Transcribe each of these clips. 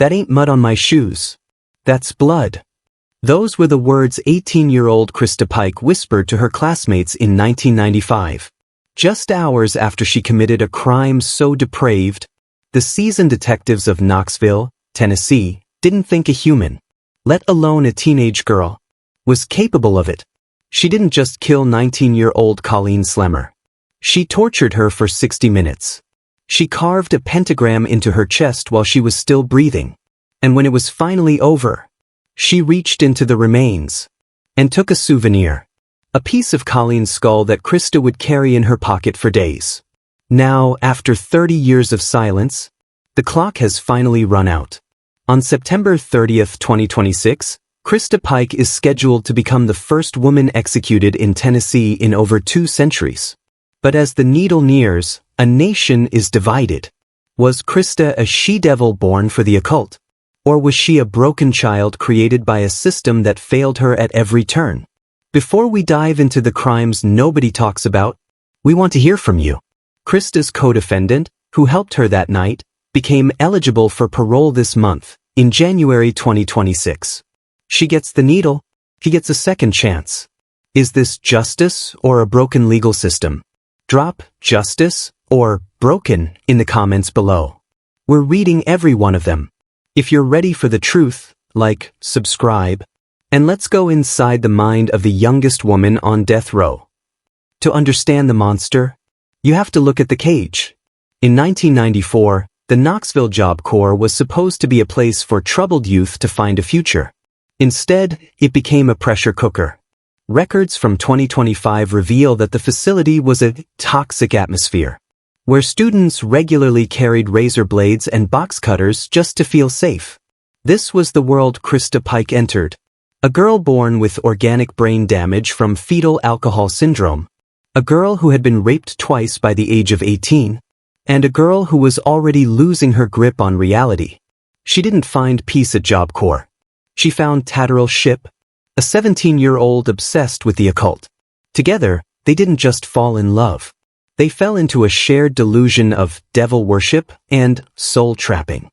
That ain't mud on my shoes. That's blood. Those were the words 18-year-old Christa Pike whispered to her classmates in 1995. Just hours after she committed a crime so depraved, the seasoned detectives of Knoxville, Tennessee, didn't think a human, let alone a teenage girl, was capable of it. She didn't just kill 19-year-old Colleen Slemmer. She tortured her for 60 minutes. She carved a pentagram into her chest while she was still breathing. And when it was finally over, she reached into the remains and took a souvenir, a piece of Colleen's skull that Christa would carry in her pocket for days. Now, after 30 years of silence, the clock has finally run out. On September 30th, 2026, Christa Pike is scheduled to become the first woman executed in Tennessee in over 2 centuries. But as the needle nears, a nation is divided. Was Christa a she-devil born for the occult? Or was she a broken child created by a system that failed her at every turn? Before we dive into the crimes nobody talks about, we want to hear from you. Christa's co-defendant, who helped her that night, became eligible for parole this month, in January 2026. She gets the needle, he gets a second chance. Is this justice or a broken legal system? Drop justice or broken in the comments below. We're reading every one of them. If you're ready for the truth, like, subscribe, and let's go inside the mind of the youngest woman on death row. To understand the monster, you have to look at the cage. In 1994, the Knoxville Job Corps was supposed to be a place for troubled youth to find a future. Instead, it became a pressure cooker. Records from 2025 reveal that the facility was a toxic atmosphere, where students regularly carried razor blades and box cutters just to feel safe. This was the world Christa Pike entered. A girl born with organic brain damage from fetal alcohol syndrome. A girl who had been raped twice by the age of 18. And a girl who was already losing her grip on reality. She didn't find peace at Job Corps. She found Tatterell Shipp, a 17-year-old obsessed with the occult. Together, they didn't just fall in love. They fell into a shared delusion of devil worship and soul trapping.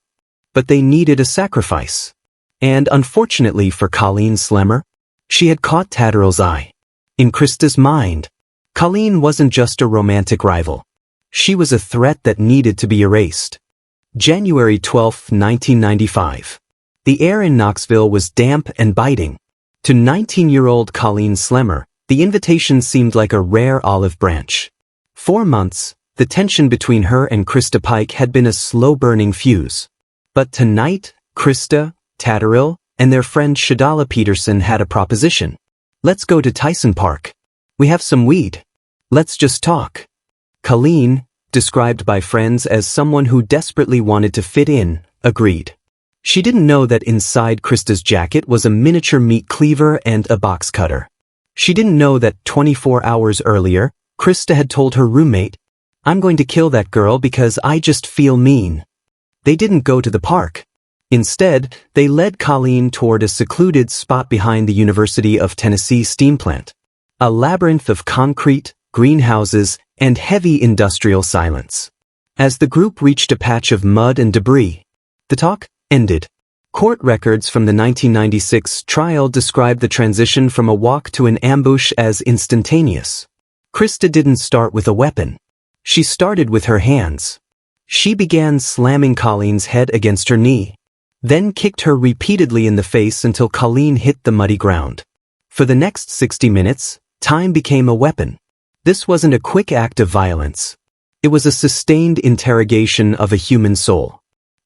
But they needed a sacrifice. And unfortunately for Colleen Slemmer, she had caught Tatterell's eye. In Christa's mind, Colleen wasn't just a romantic rival. She was a threat that needed to be erased. January 12, 1995. The air in Knoxville was damp and biting. To 19-year-old Colleen Slemmer, the invitation seemed like a rare olive branch. 4 months, the tension between her and Christa Pike had been a slow-burning fuse. But tonight, Christa, Tatterell, and their friend Shadala Peterson had a proposition. Let's go to Tyson Park. We have some weed. Let's just talk. Colleen, described by friends as someone who desperately wanted to fit in, agreed. She didn't know that inside Christa's jacket was a miniature meat cleaver and a box cutter. She didn't know that 24 hours earlier, Christa had told her roommate, "I'm going to kill that girl because I just feel mean." They didn't go to the park. Instead, they led Colleen toward a secluded spot behind the University of Tennessee steam plant. A labyrinth of concrete, greenhouses, and heavy industrial silence. As the group reached a patch of mud and debris, the talk ended. Court records from the 1996 trial described the transition from a walk to an ambush as instantaneous. Christa didn't start with a weapon. She started with her hands. She began slamming Colleen's head against her knee, then kicked her repeatedly in the face until Colleen hit the muddy ground. For the next 60 minutes, time became a weapon. This wasn't a quick act of violence. It was a sustained interrogation of a human soul.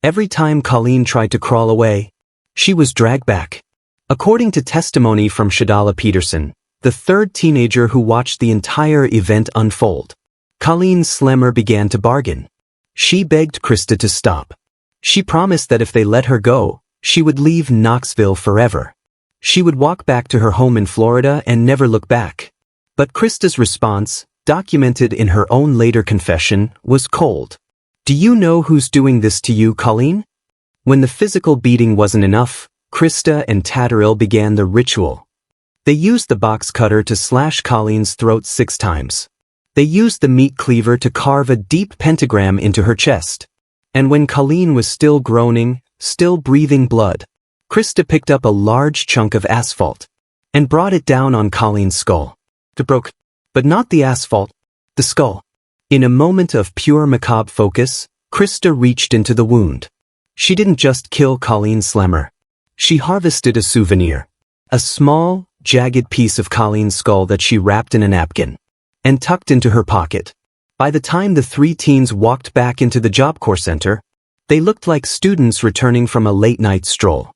Every time Colleen tried to crawl away, she was dragged back. According to testimony from Shadala Peterson, the third teenager who watched the entire event unfold, Colleen Slemmer began to bargain. She begged Christa to stop. She promised that if they let her go, she would leave Knoxville forever. She would walk back to her home in Florida and never look back. But Christa's response, documented in her own later confession, was cold. "Do you know who's doing this to you, Colleen?" When the physical beating wasn't enough, Christa and Tatterell began the ritual. They used the box cutter to slash Colleen's throat 6 times. They used the meat cleaver to carve a deep pentagram into her chest. And when Colleen was still groaning, still breathing blood. Christa picked up a large chunk of asphalt and brought it down on Colleen's skull. It broke, but not the asphalt, the skull. In a moment of pure macabre focus, Christa reached into the wound. She didn't just kill Colleen Slammer. She harvested a souvenir, a small, jagged piece of Colleen's skull that she wrapped in a napkin and tucked into her pocket. By the time the three teens walked back into the Job Corps Center, they looked like students returning from a late-night stroll.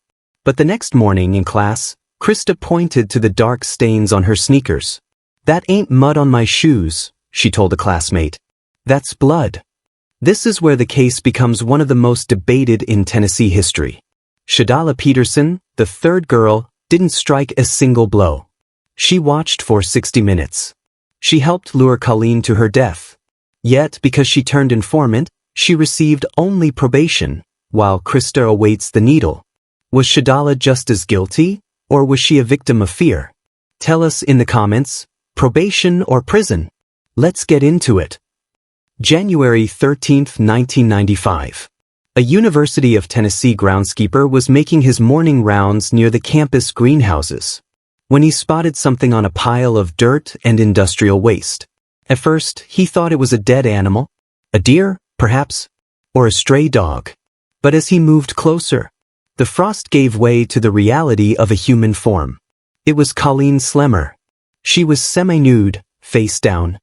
But the next morning in class, Christa pointed to the dark stains on her sneakers. "That ain't mud on my shoes," she told a classmate. "That's blood." This is where the case becomes one of the most debated in Tennessee history. Shadala Peterson, the third girl, didn't strike a single blow. She watched for 60 minutes. She helped lure Colleen to her death. Yet, because she turned informant, she received only probation, while Christa awaits the needle. Was Shadala just as guilty, or was she a victim of fear? Tell us in the comments, probation or prison? Let's get into it. January 13, 1995. A University of Tennessee groundskeeper was making his morning rounds near the campus greenhouses when he spotted something on a pile of dirt and industrial waste. At first, he thought it was a dead animal, a deer, perhaps, or a stray dog. But as he moved closer, the frost gave way to the reality of a human form. It was Colleen Slammer. She was semi-nude, face down,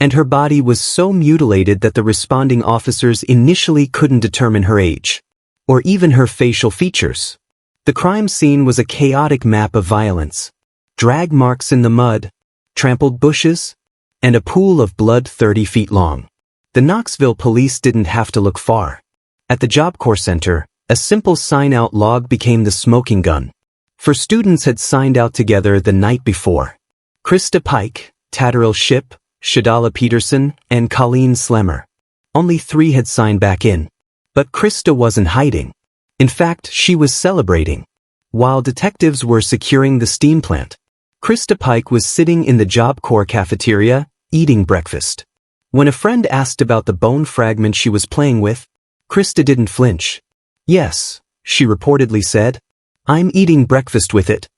and her body was so mutilated that the responding officers initially couldn't determine her age, or even her facial features. The crime scene was a chaotic map of violence. Drag marks in the mud, trampled bushes, and a pool of blood 30 feet long. The Knoxville police didn't have to look far. At the Job Corps Center, a simple sign-out log became the smoking gun. For students had signed out together the night before. Christa Pike, Tatterell Shipp, Shadala Peterson, and Colleen Slammer. Only 3 had signed back in. But Christa wasn't hiding. In fact, she was celebrating. While detectives were securing the steam plant, Christa Pike was sitting in the Job Corps cafeteria, eating breakfast. When a friend asked about the bone fragment she was playing with, Christa didn't flinch. "Yes," she reportedly said, "I'm eating breakfast with it."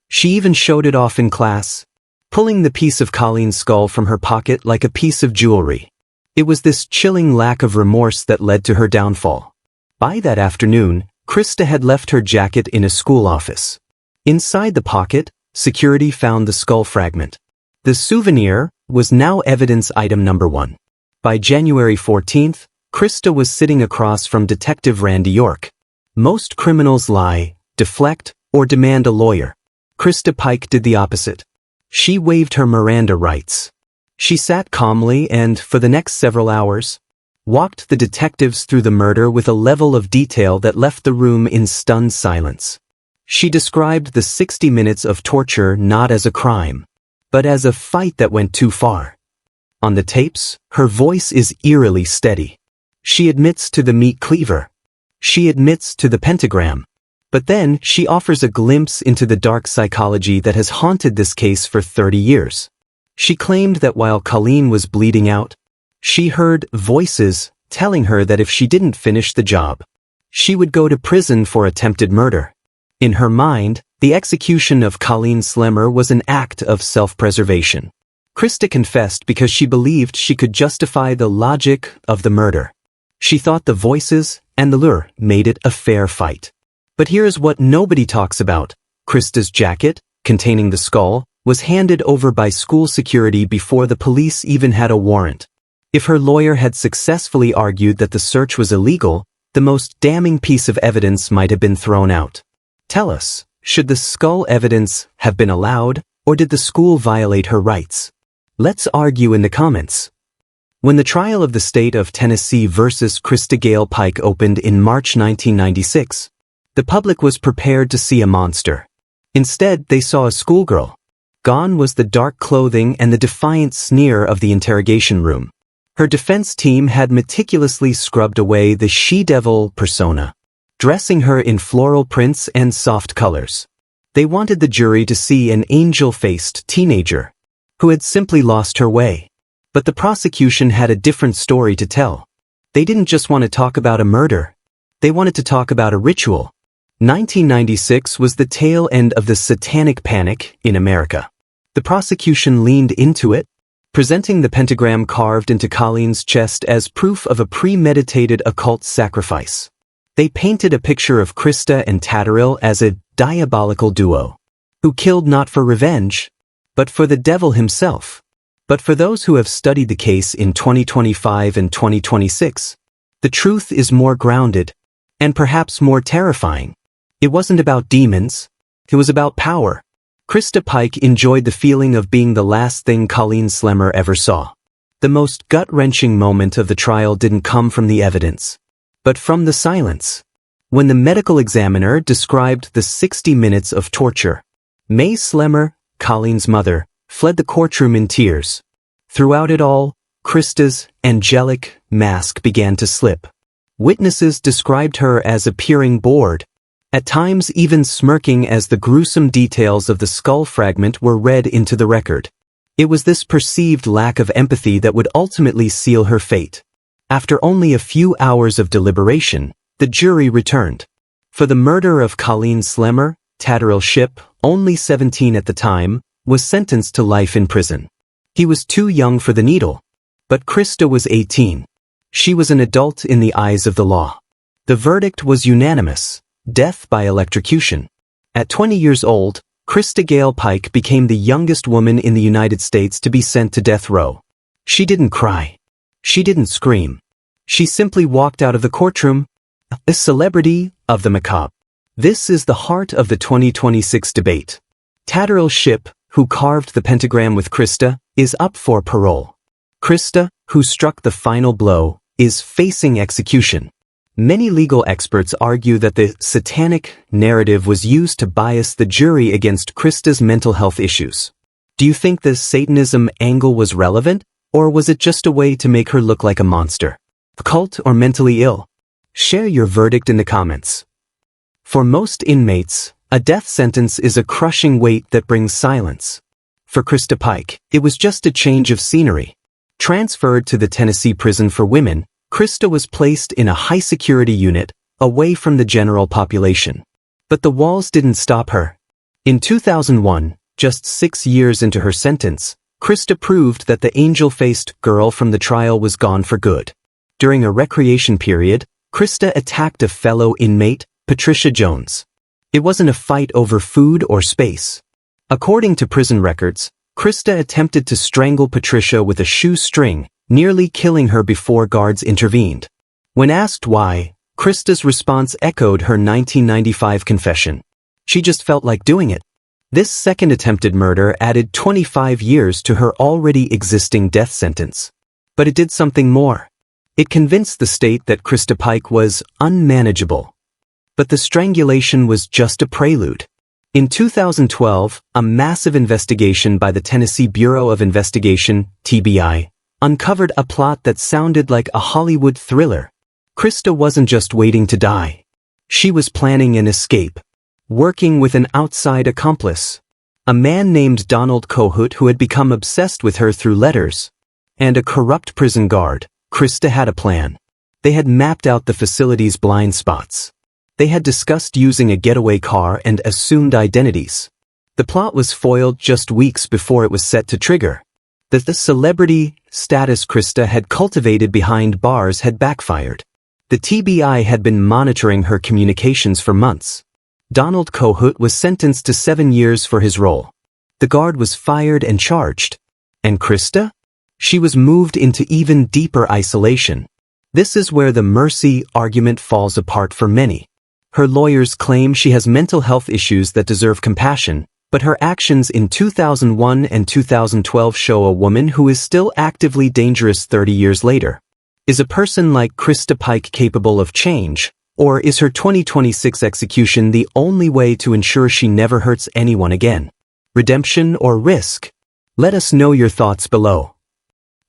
She even showed it off in class, pulling the piece of Colleen's skull from her pocket like a piece of jewelry. It was this chilling lack of remorse that led to her downfall. By that afternoon, Christa had left her jacket in a school office. Inside the pocket, security found the skull fragment. The souvenir was now evidence item number 1. By January 14th, Christa was sitting across from Detective Randy York. Most criminals lie, deflect, or demand a lawyer. Christa Pike did the opposite. She waived her Miranda rights. She sat calmly and, for the next several hours, walked the detectives through the murder with a level of detail that left the room in stunned silence. She described the 60 minutes of torture not as a crime, but as a fight that went too far. On the tapes, her voice is eerily steady. She admits to the meat cleaver. She admits to the pentagram. But then, she offers a glimpse into the dark psychology that has haunted this case for 30 years. She claimed that while Colleen was bleeding out, she heard voices telling her that if she didn't finish the job, she would go to prison for attempted murder. In her mind, the execution of Colleen Slammer was an act of self-preservation. Christa confessed because she believed she could justify the logic of the murder. She thought the voices and the lure made it a fair fight. But here's what nobody talks about. Christa's jacket, containing the skull, was handed over by school security before the police even had a warrant. If her lawyer had successfully argued that the search was illegal, the most damning piece of evidence might have been thrown out. Tell us, should the skull evidence have been allowed, or did the school violate her rights? Let's argue in the comments. When the trial of the state of Tennessee versus Christa Gale Pike opened in March 1996, the public was prepared to see a monster. Instead, they saw a schoolgirl. Gone was the dark clothing and the defiant sneer of the interrogation room. Her defense team had meticulously scrubbed away the she-devil persona, dressing her in floral prints and soft colors. They wanted the jury to see an angel-faced teenager who had simply lost her way. But the prosecution had a different story to tell. They didn't just want to talk about a murder. They wanted to talk about a ritual. 1996 was the tail end of the Satanic panic in America. The prosecution leaned into it, presenting the pentagram carved into Colleen's chest as proof of a premeditated occult sacrifice. They painted a picture of Christa and Tatterall as a diabolical duo, who killed not for revenge, but for the devil himself. But for those who have studied the case in 2025 and 2026, the truth is more grounded, and perhaps more terrifying. It wasn't about demons, it was about power. Christa Pike enjoyed the feeling of being the last thing Colleen Slemmer ever saw. The most gut-wrenching moment of the trial didn't come from the evidence, but from the silence. When the medical examiner described the 60 minutes of torture, May Slemmer, Colleen's mother, fled the courtroom in tears. Throughout it all, Christa's angelic mask began to slip. Witnesses described her as appearing bored, at times even smirking as the gruesome details of the skull fragment were read into the record. It was this perceived lack of empathy that would ultimately seal her fate. After only a few hours of deliberation, the jury returned. For the murder of Colleen Slemmer, Tatterall Shipp, only 17 at the time, was sentenced to life in prison. He was too young for the needle. But Christa was 18. She was an adult in the eyes of the law. The verdict was unanimous: death by electrocution. At 20 years old, Christa Gale Pike became the youngest woman in the United States to be sent to death row. She didn't cry. She didn't scream. She simply walked out of the courtroom, a celebrity of the macabre. This is the heart of the 2026 debate. Tatterall Shipp, who carved the pentagram with Christa, is up for parole. Christa, who struck the final blow, is facing execution. Many legal experts argue that the satanic narrative was used to bias the jury against Christa's mental health issues. Do you think the Satanism angle was relevant, or was it just a way to make her look like a monster, occult or mentally ill? Share your verdict in the comments. For most inmates, a death sentence is a crushing weight that brings silence. For Christa Pike, it was just a change of scenery. Transferred to the Tennessee prison for women, Christa was placed in a high-security unit, away from the general population. But the walls didn't stop her. In 2001, just 6 years into her sentence, Christa proved that the angel-faced girl from the trial was gone for good. During a recreation period, Christa attacked a fellow inmate, Patricia Jones. It wasn't a fight over food or space. According to prison records, Christa attempted to strangle Patricia with a shoestring, nearly killing her before guards intervened. When asked why, Christa's response echoed her 1995 confession. She just felt like doing it. This second attempted murder added 25 years to her already existing death sentence. But it did something more. It convinced the state that Christa Pike was unmanageable. But the strangulation was just a prelude. In 2012, a massive investigation by the Tennessee Bureau of Investigation, TBI, uncovered a plot that sounded like a Hollywood thriller. Christa wasn't just waiting to die. She was planning an escape, working with an outside accomplice, a man named Donald Kohut who had become obsessed with her through letters, and a corrupt prison guard. Christa had a plan. They had mapped out the facility's blind spots. They had discussed using a getaway car and assumed identities. The plot was foiled just weeks before it was set to trigger. The celebrity status Christa had cultivated behind bars had backfired. The TBI had been monitoring her communications for months. Donald Kohut was sentenced to 7 years for his role. The guard was fired and charged. And Christa? She was moved into even deeper isolation. This is where the mercy argument falls apart for many. Her lawyers claim she has mental health issues that deserve compassion, but her actions in 2001 and 2012 show a woman who is still actively dangerous 30 years later. Is a person like Christa Pike capable of change, or is her 2026 execution the only way to ensure she never hurts anyone again? Redemption or risk? Let us know your thoughts below.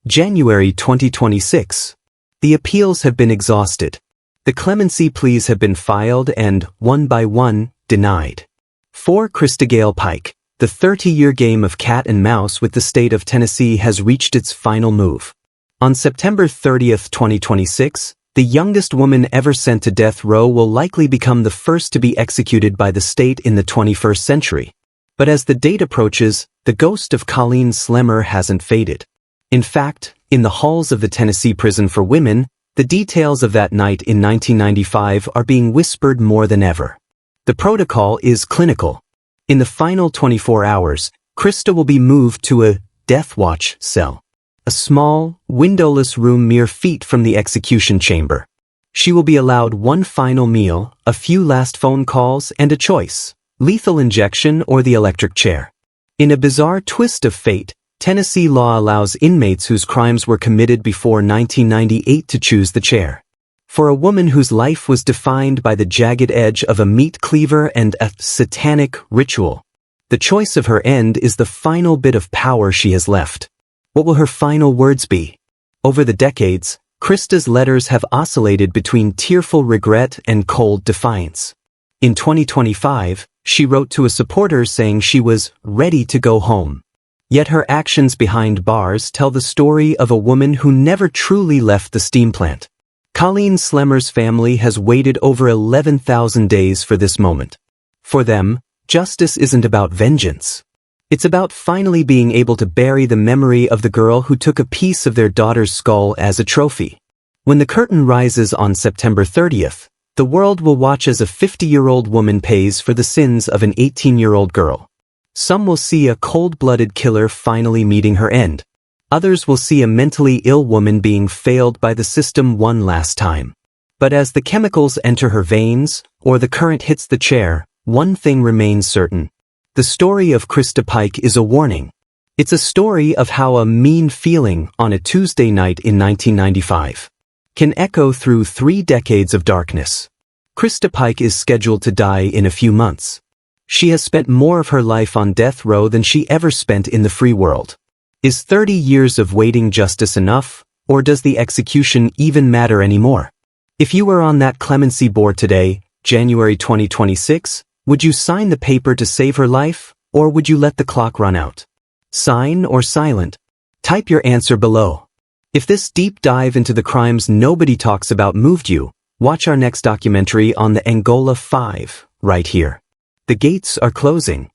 January 2026. The appeals have been exhausted. The clemency pleas have been filed and, one by one, denied. For Christa Gale Pike, the 30-year game of cat and mouse with the state of Tennessee has reached its final move. On September 30, 2026, The youngest woman ever sent to death row will likely become the first to be executed by the state in the 21st century. But as the date approaches, the ghost of Colleen Slemmer hasn't faded. In fact, in the halls of the Tennessee prison for women, the details of that night in 1995 are being whispered more than ever. The protocol is clinical. In the final 24 hours, Christa will be moved to a death watch cell, a small, windowless room mere feet from the execution chamber. She will be allowed one final meal, a few last phone calls, and a choice: lethal injection or the electric chair. In a bizarre twist of fate, Tennessee law allows inmates whose crimes were committed before 1998 to choose the chair. For a woman whose life was defined by the jagged edge of a meat cleaver and a satanic ritual, the choice of her end is the final bit of power she has left. What will her final words be? Over the decades, Christa's letters have oscillated between tearful regret and cold defiance. In 2025, she wrote to a supporter saying she was ready to go home. Yet her actions behind bars tell the story of a woman who never truly left the steam plant. Colleen Slemmer's family has waited over 11,000 days for this moment. For them, justice isn't about vengeance. It's about finally being able to bury the memory of the girl who took a piece of their daughter's skull as a trophy. When the curtain rises on September 30th, the world will watch as a 50-year-old woman pays for the sins of an 18-year-old girl. Some will see a cold-blooded killer finally meeting her end. Others will see a mentally ill woman being failed by the system one last time. But as the chemicals enter her veins, or the current hits the chair, one thing remains certain. The story of Christa Pike is a warning. It's a story of how a mean feeling on a Tuesday night in 1995 can echo through 3 decades of darkness. Christa Pike is scheduled to die in a few months. She has spent more of her life on death row than she ever spent in the free world. Is 30 years of waiting justice enough, or does the execution even matter anymore? If you were on that clemency board today, January 2026, would you sign the paper to save her life, or would you let the clock run out? Sign or silent? Type your answer below. If this deep dive into the crimes nobody talks about moved you, watch our next documentary on the Angola 5, right here. The gates are closing.